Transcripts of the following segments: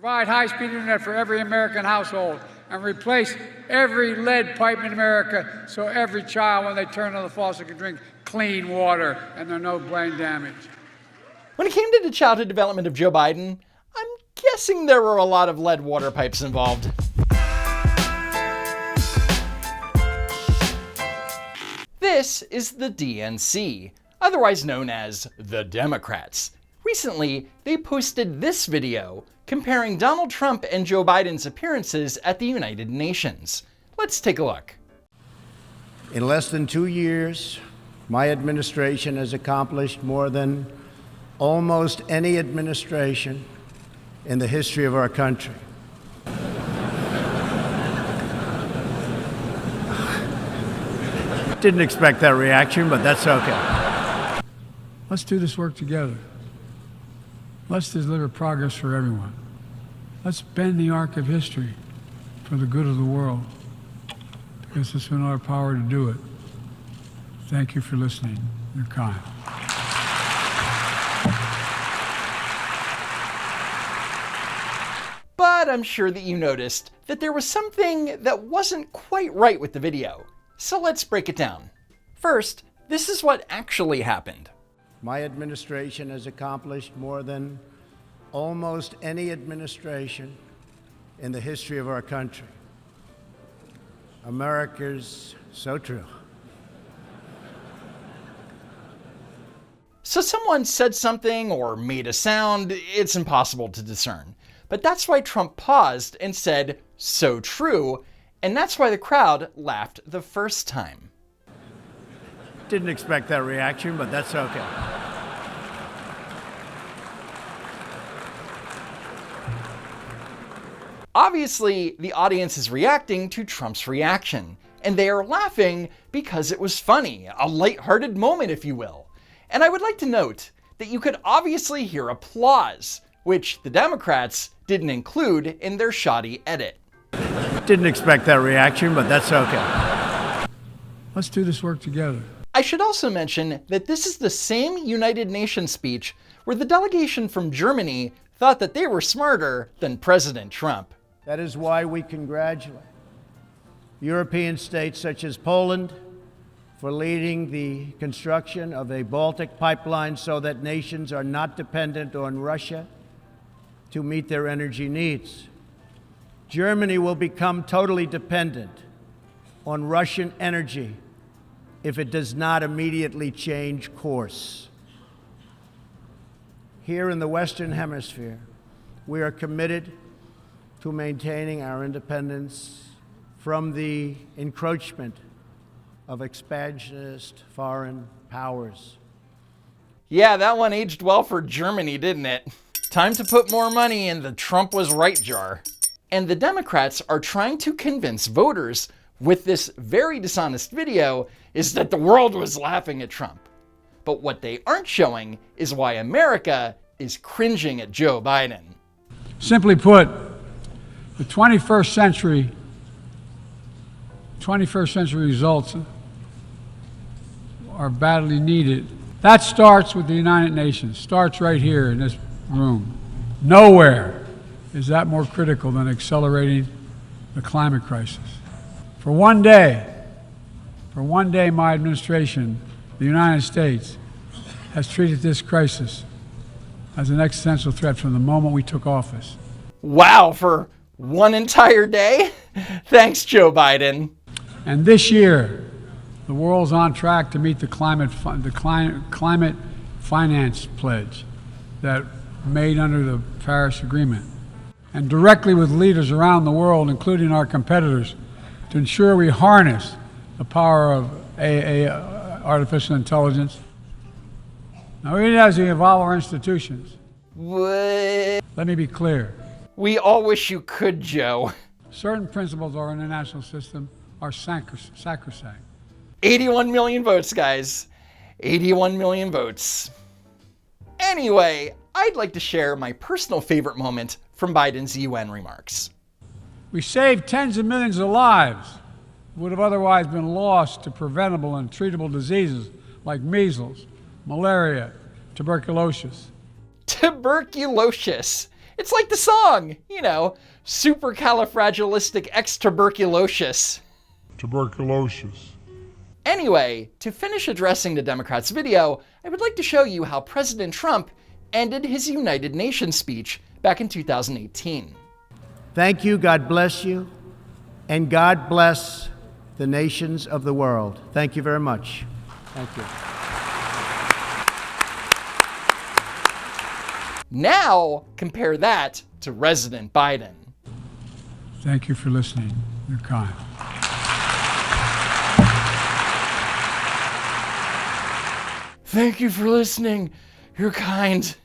provide high-speed internet for every American household, and replace every lead pipe in America so every child, when they turn on the faucet, can drink clean water and there's no brain damage. When it came to the childhood development of Joe Biden, I'm guessing there were a lot of lead water pipes involved. This is the DNC, otherwise known as the Democrats. Recently, they posted this video comparing Donald Trump and Joe Biden's appearances at the United Nations. Let's take a look. In less than 2 years, my administration has accomplished more than almost any administration in the history of our country. Didn't expect that reaction, but that's okay. Let's do this work together. Let's deliver progress for everyone. Let's bend the arc of history for the good of the world, because it's in our power to do it. Thank you for listening. You're kind. But I'm sure that you noticed that there was something that wasn't quite right with the video. So let's break it down. First, this is what actually happened. My administration has accomplished more than almost any administration in the history of our country. America's so true. So someone said something or made a sound, it's impossible to discern. But that's why Trump paused and said, "So true," and that's why the crowd laughed the first time. Didn't expect that reaction, but that's okay. Obviously, the audience is reacting to Trump's reaction, and they are laughing because it was funny, a lighthearted moment, if you will. And I would like to note that you could obviously hear applause, which the Democrats didn't include in their shoddy edit. Didn't expect that reaction, but that's okay. Let's do this work together. I should also mention that this is the same United Nations speech where the delegation from Germany thought that they were smarter than President Trump. That is why we congratulate European states such as Poland for leading the construction of a Baltic pipeline so that nations are not dependent on Russia to meet their energy needs. Germany will become totally dependent on Russian energy if it does not immediately change course. Here in the Western Hemisphere, we are committed to maintaining our independence from the encroachment of expansionist foreign powers. Yeah, that one aged well for Germany, didn't it? Time to put more money in the Trump was right jar. And the Democrats are trying to convince voters with this very dishonest video is that the world was laughing at Trump. But what they aren't showing is why America is cringing at Joe Biden. Simply put, the 21st century results are badly needed. That starts with the United Nations, starts right here in this room. Nowhere is that more critical than accelerating the climate crisis. For one day, my administration, the United States, has treated this crisis as an existential threat from the moment we took office. Wow, for one entire day? Thanks, Joe Biden. And this year, the world's on track to meet the climate finance pledge that made under the Paris Agreement, and directly with leaders around the world, including our competitors, to ensure we harness the power of artificial intelligence. Now, we need to evolve our institutions. What? Let me be clear. We all wish you could, Joe. Certain principles of our international system are sacrosanct. 81 million votes, guys. 81 million votes. Anyway, I'd like to share my personal favorite moment from Biden's UN remarks. We saved tens of millions of lives who would have otherwise been lost to preventable and treatable diseases like measles, malaria, tuberculosis. Tuberculosis. It's like the song, supercalifragilisticextraordinarious. Tuberculosis. Anyway, to finish addressing the Democrats' video, I would like to show you how President Trump ended his United Nations speech back in 2018. Thank you, God bless you, and God bless the nations of the world. Thank you very much. Thank you. Now, compare that to President Biden. Thank you for listening. You're kind. Thank you for listening. You're kind.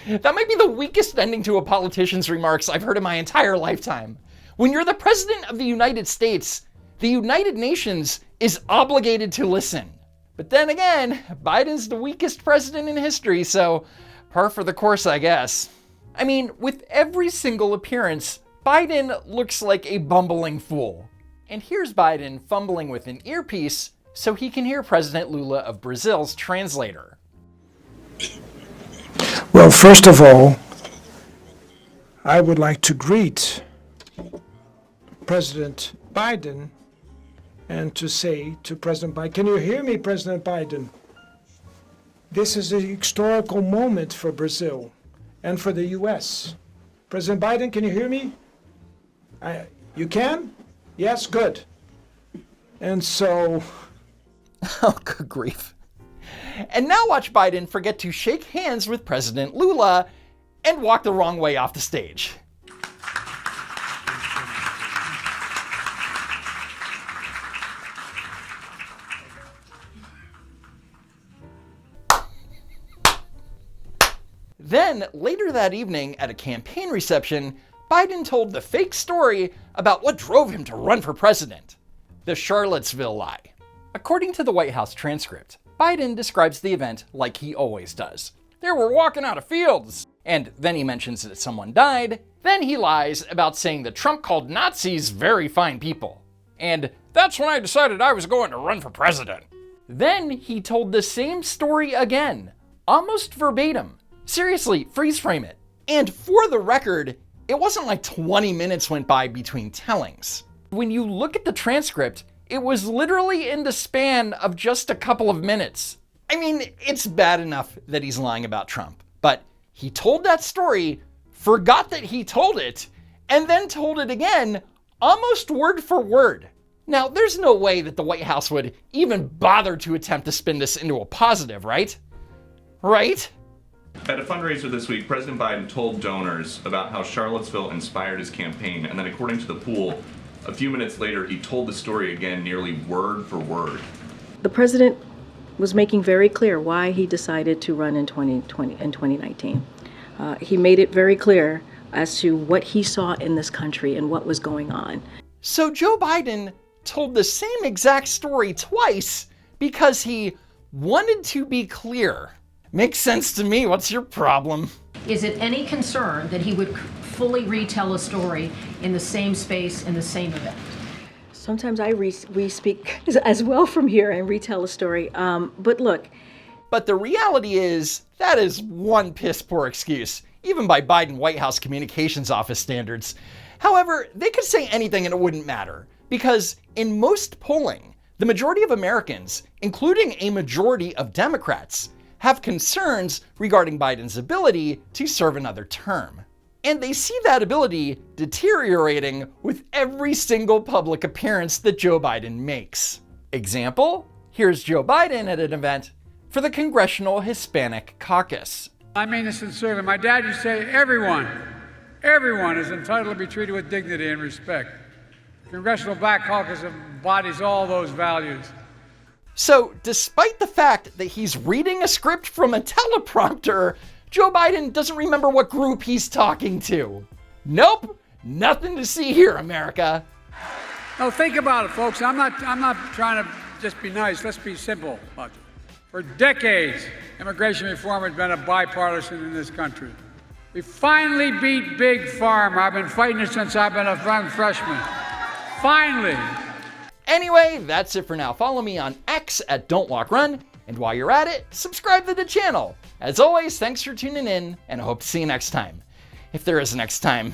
That might be the weakest ending to a politician's remarks I've heard in my entire lifetime. When you're the President of the United States, the United Nations is obligated to listen. But then again, Biden's the weakest president in history, so par for the course, I guess. I mean, with every single appearance, Biden looks like a bumbling fool. And here's Biden fumbling with an earpiece so he can hear President Lula of Brazil's translator. Well, first of all, I would like to greet President Biden and to say to President Biden, can you hear me, President Biden? This is a historical moment for Brazil and for the U.S. President Biden, can you hear me? You can? Yes, good. And so... Oh, good grief. And now watch Biden forget to shake hands with President Lula and walk the wrong way off the stage. Then, later that evening at a campaign reception, Biden told the fake story about what drove him to run for president. The Charlottesville lie. According to the White House transcript, Biden describes the event like he always does. They were walking out of fields. And then he mentions that someone died. Then he lies about saying that Trump called Nazis very fine people. And that's when I decided I was going to run for president. Then he told the same story again, almost verbatim. Seriously, freeze frame it. And for the record, it wasn't like 20 minutes went by between tellings. When you look at the transcript, it was literally in the span of just a couple of minutes. I mean, it's bad enough that he's lying about Trump, but he told that story, forgot that he told it, and then told it again, almost word for word. Now, there's no way that the White House would even bother to attempt to spin this into a positive, right? Right? At a fundraiser this week, President Biden told donors about how Charlottesville inspired his campaign, and then according to the pool, a few minutes later, he told the story again nearly word for word. The president was making very clear why he decided to run in 2019. He made it very clear as to what he saw in this country and what was going on. So Joe Biden told the same exact story twice because he wanted to be clear. Makes sense to me. What's your problem? Is it any concern that he would fully retell a story in the same space, in the same event? Sometimes I re-speak as well from here and retell a story. But look. But the reality is, that is one piss poor excuse, even by Biden White House Communications Office standards. However, they could say anything and it wouldn't matter, because in most polling, the majority of Americans, including a majority of Democrats, have concerns regarding Biden's ability to serve another term. And they see that ability deteriorating with every single public appearance that Joe Biden makes. Example, here's Joe Biden at an event for the Congressional Hispanic Caucus. I mean this sincerely. My dad used to say, everyone is entitled to be treated with dignity and respect. The Congressional Black Caucus embodies all those values. So, despite the fact that he's reading a script from a teleprompter, Joe Biden doesn't remember what group he's talking to. Nope, nothing to see here, America. No, think about it, folks. I'm not trying to just be nice. Let's be simple about it. For decades, immigration reform has been a bipartisan in this country. We finally beat Big Pharma. I've been fighting it since I've been a freshman. Finally. Anyway, that's it for now. Follow me on X at Don't Walk Run. And while you're at it, subscribe to the channel. As always, thanks for tuning in, and I hope to see you next time. if there is next time.